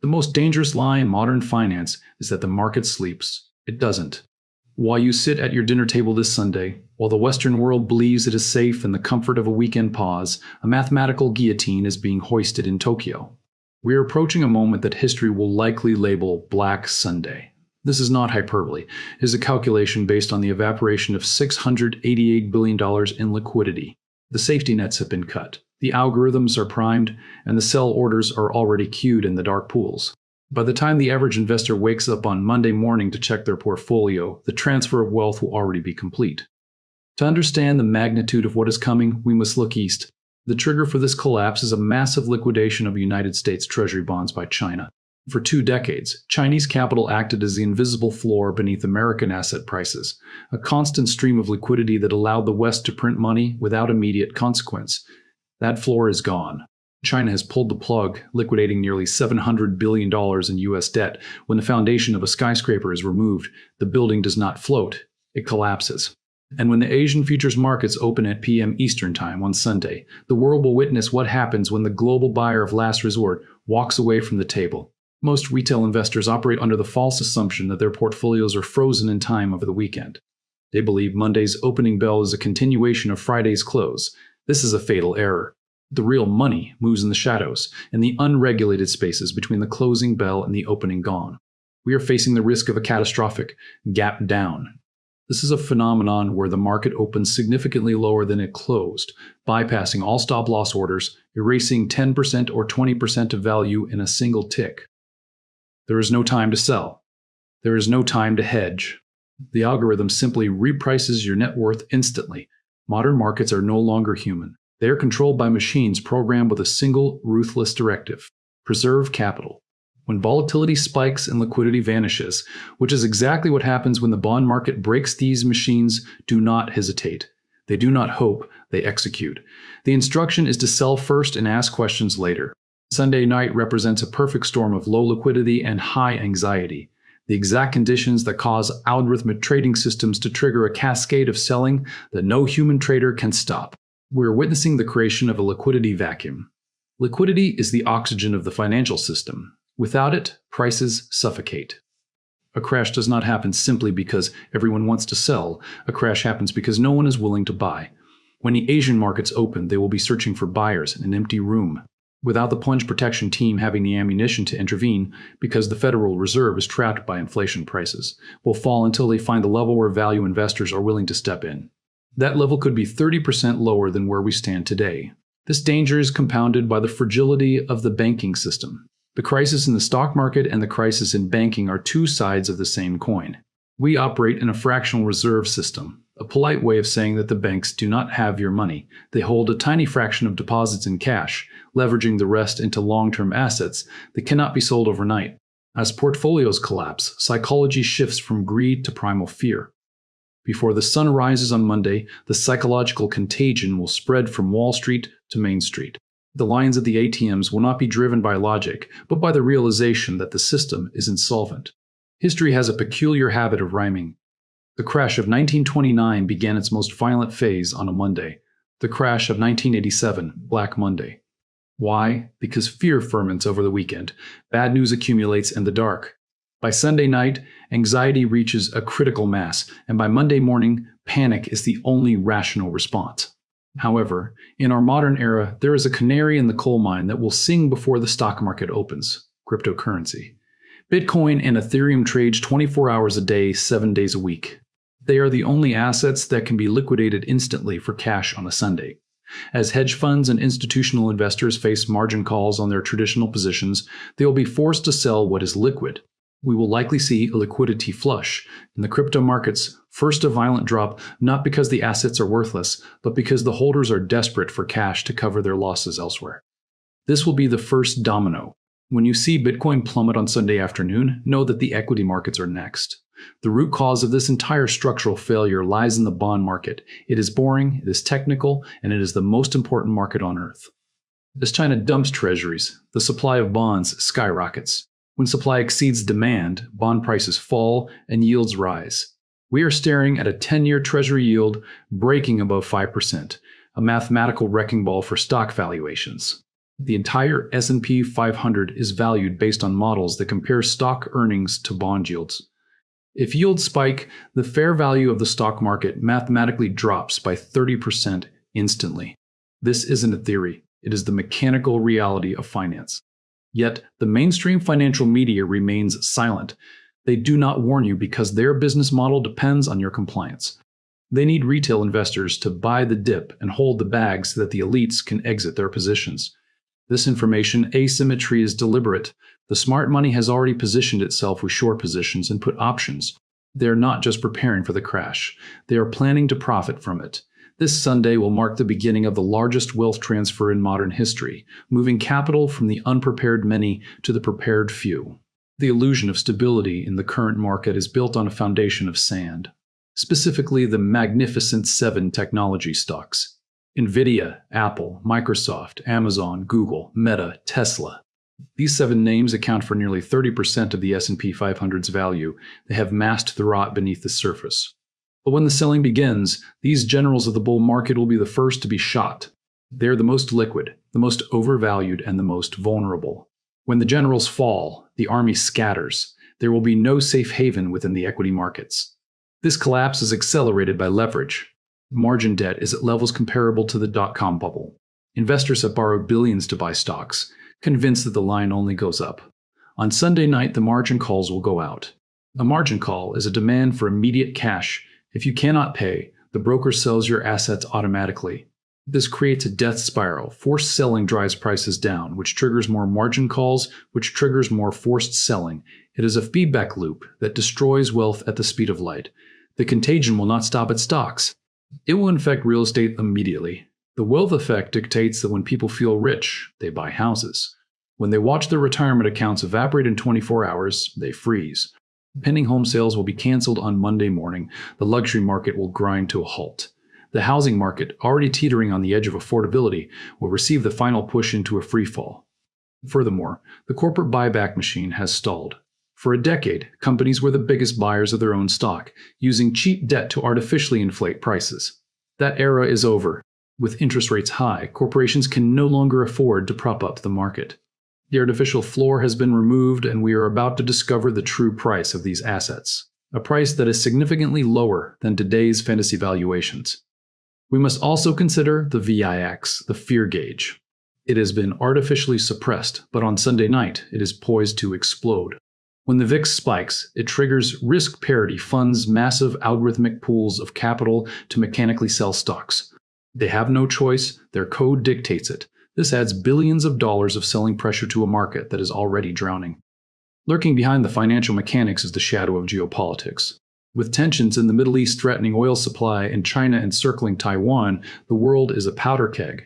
The most dangerous lie in modern finance is that the market sleeps. It doesn't. While you sit at your dinner table this Sunday, while the Western world believes it is safe in the comfort of a weekend pause, a mathematical guillotine is being hoisted in Tokyo. We are approaching a moment that history will likely label Black Sunday. This is not hyperbole. It is a calculation based on the evaporation of $688 billion in liquidity. The safety nets have been cut. The algorithms are primed, and the sell orders are already queued in the dark pools. By the time the average investor wakes up on Monday morning to check their portfolio, the transfer of wealth will already be complete. To understand the magnitude of what is coming, we must look east. The trigger for this collapse is a massive liquidation of United States Treasury bonds by China. For 2 decades, Chinese capital acted as the invisible floor beneath American asset prices, a constant stream of liquidity that allowed the West to print money without immediate consequence. That floor is gone. China has pulled the plug, liquidating nearly $700 billion in U.S. debt. When the foundation of a skyscraper is removed, the building does not float, it collapses. And when the Asian futures markets open at p.m. Eastern Time on Sunday, the world will witness what happens when the global buyer of last resort walks away from the table. Most retail investors operate under the false assumption that their portfolios are frozen in time over the weekend. They believe Monday's opening bell is a continuation of Friday's close. This is a fatal error. The real money moves in the shadows, in the unregulated spaces between the closing bell and the opening gong. We are facing the risk of a catastrophic gap down. This is a phenomenon where the market opens significantly lower than it closed, bypassing all stop-loss orders, erasing 10% or 20% of value in a single tick. There is no time to sell. There is no time to hedge. The algorithm simply reprices your net worth instantly. Modern markets are no longer human. They are controlled by machines programmed with a single, ruthless directive: preserve capital. When volatility spikes and liquidity vanishes, which is exactly what happens when the bond market breaks these machines, do not hesitate. They do not hope, they execute. The instruction is to sell first and ask questions later. Sunday night represents a perfect storm of low liquidity and high anxiety, the exact conditions that cause algorithmic trading systems to trigger a cascade of selling that no human trader can stop. We're witnessing the creation of a liquidity vacuum. Liquidity is the oxygen of the financial system. Without it, prices suffocate. A crash does not happen simply because everyone wants to sell. A crash happens because no one is willing to buy. When the Asian markets open, they will be searching for buyers in an empty room, without the Plunge Protection Team having the ammunition to intervene, because the Federal Reserve is trapped by inflation. Prices will fall until they find the level where value investors are willing to step in. That level could be 30% lower than where we stand today. This danger is compounded by the fragility of the banking system. The crisis in the stock market and the crisis in banking are 2 sides of the same coin. We operate in a fractional reserve system, a polite way of saying that the banks do not have your money. They hold a tiny fraction of deposits in cash, leveraging the rest into long-term assets that cannot be sold overnight. As portfolios collapse, psychology shifts from greed to primal fear. Before the sun rises on Monday, the psychological contagion will spread from Wall Street to Main Street. The lines at the ATMs will not be driven by logic, but by the realization that the system is insolvent. History has a peculiar habit of rhyming. The crash of 1929 began its most violent phase on a Monday. The crash of 1987, Black Monday. Why? Because fear ferments over the weekend. Bad news accumulates in the dark. By Sunday night, anxiety reaches a critical mass, and by Monday morning, panic is the only rational response. However, in our modern era, there is a canary in the coal mine that will sing before the stock market opens: cryptocurrency. Bitcoin and Ethereum trade 24 hours a day, 7 days a week. They are the only assets that can be liquidated instantly for cash on a Sunday. As hedge funds and institutional investors face margin calls on their traditional positions, they will be forced to sell what is liquid. We will likely see a liquidity flush in the crypto markets, first a violent drop, not because the assets are worthless, but because the holders are desperate for cash to cover their losses elsewhere. This will be the first domino. When you see Bitcoin plummet on Sunday afternoon, know that the equity markets are next. The root cause of this entire structural failure lies in the bond market. It is boring, it is technical, and it is the most important market on earth. As China dumps treasuries, the supply of bonds skyrockets. When supply exceeds demand, bond prices fall and yields rise. We are staring at a 10-year Treasury yield breaking above 5%, a mathematical wrecking ball for stock valuations. The entire S&P 500 is valued based on models that compare stock earnings to bond yields. If yields spike, the fair value of the stock market mathematically drops by 30% instantly. This isn't a theory. It is the mechanical reality of finance. Yet, the mainstream financial media remains silent. They do not warn you because their business model depends on your compliance. They need retail investors to buy the dip and hold the bag so that the elites can exit their positions. This information asymmetry is deliberate. The smart money has already positioned itself with short positions and put options. They are not just preparing for the crash. They are planning to profit from it. This Sunday will mark the beginning of the largest wealth transfer in modern history, moving capital from the unprepared many to the prepared few. The illusion of stability in the current market is built on a foundation of sand, specifically the Magnificent Seven technology stocks: NVIDIA, Apple, Microsoft, Amazon, Google, Meta, Tesla. These 7 names account for nearly 30% of the S&P 500's value. They have masked the rot beneath the surface. But when the selling begins, these generals of the bull market will be the first to be shot. They are the most liquid, the most overvalued, and the most vulnerable. When the generals fall, the army scatters. There will be no safe haven within the equity markets. This collapse is accelerated by leverage. Margin debt is at levels comparable to the dot-com bubble. Investors have borrowed billions to buy stocks, convinced that the line only goes up. On Sunday night, the margin calls will go out. A margin call is a demand for immediate cash. If you cannot pay, the broker sells your assets automatically. This creates a death spiral. Forced selling drives prices down, which triggers more margin calls, which triggers more forced selling. It is a feedback loop that destroys wealth at the speed of light. The contagion will not stop at stocks. It will infect real estate immediately. The wealth effect dictates that when people feel rich, they buy houses. When they watch their retirement accounts evaporate in 24 hours, they freeze. Pending home sales will be canceled on Monday morning. The luxury market will grind to a halt. The housing market, already teetering on the edge of affordability, will receive the final push into a freefall. Furthermore, the corporate buyback machine has stalled. For a decade, companies were the biggest buyers of their own stock, using cheap debt to artificially inflate prices. That era is over. With interest rates high, corporations can no longer afford to prop up the market. The artificial floor has been removed, and we are about to discover the true price of these assets, a price that is significantly lower than today's fantasy valuations. We must also consider the VIX, the fear gauge. It has been artificially suppressed, but on Sunday night, it is poised to explode. When the VIX spikes, it triggers risk parity funds massive algorithmic pools of capital to mechanically sell stocks. They have no choice, their code dictates it. This adds billions of dollars of selling pressure to a market that is already drowning. Lurking behind the financial mechanics is the shadow of geopolitics. With tensions in the Middle East threatening oil supply and China encircling Taiwan, the world is a powder keg.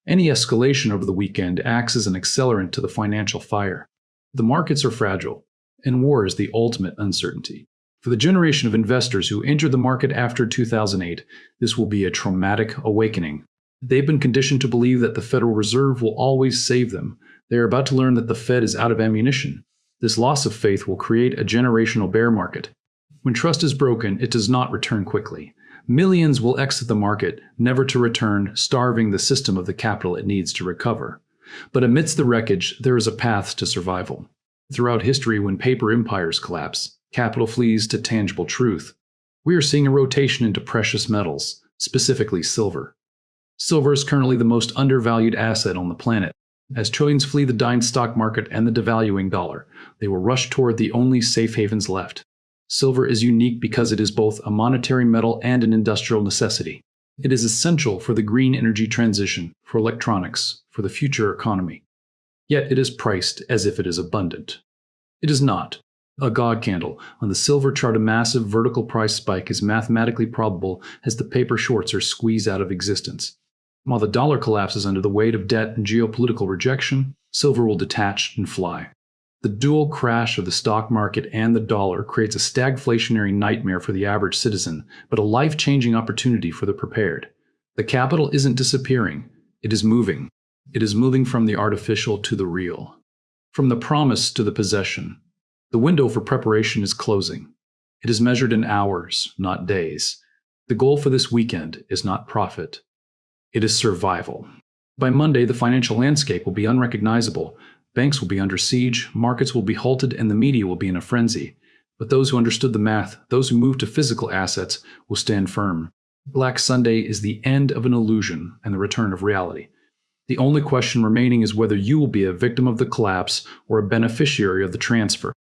Any escalation over the weekend acts as an accelerant to the financial fire. The markets are fragile, and war is the ultimate uncertainty. For the generation of investors who entered the market after 2008, this will be a traumatic awakening. They've been conditioned to believe that the Federal Reserve will always save them. They are about to learn that the Fed is out of ammunition. This loss of faith will create a generational bear market. When trust is broken, it does not return quickly. Millions will exit the market, never to return, starving the system of the capital it needs to recover. But amidst the wreckage, there is a path to survival. Throughout history, when paper empires collapse, capital flees to tangible truth. We are seeing a rotation into precious metals, specifically silver. Silver is currently the most undervalued asset on the planet. As trillions flee the dying stock market and the devaluing dollar, they will rush toward the only safe havens left. Silver is unique because it is both a monetary metal and an industrial necessity. It is essential for the green energy transition, for electronics, for the future economy. Yet it is priced as if it is abundant. It is not. A God candle on the silver chart, a massive vertical price spike is mathematically probable as the paper shorts are squeezed out of existence. While the dollar collapses under the weight of debt and geopolitical rejection, silver will detach and fly. The dual crash of the stock market and the dollar creates a stagflationary nightmare for the average citizen, but a life-changing opportunity for the prepared. The capital isn't disappearing. It is moving. It is moving from the artificial to the real, from the promise to the possession. The window for preparation is closing. It is measured in hours, not days. The goal for this weekend is not profit. It is survival. By Monday, the financial landscape will be unrecognizable. Banks will be under siege, markets will be halted, and the media will be in a frenzy. But those who understood the math, those who moved to physical assets, will stand firm. Black Sunday is the end of an illusion and the return of reality. The only question remaining is whether you will be a victim of the collapse or a beneficiary of the transfer.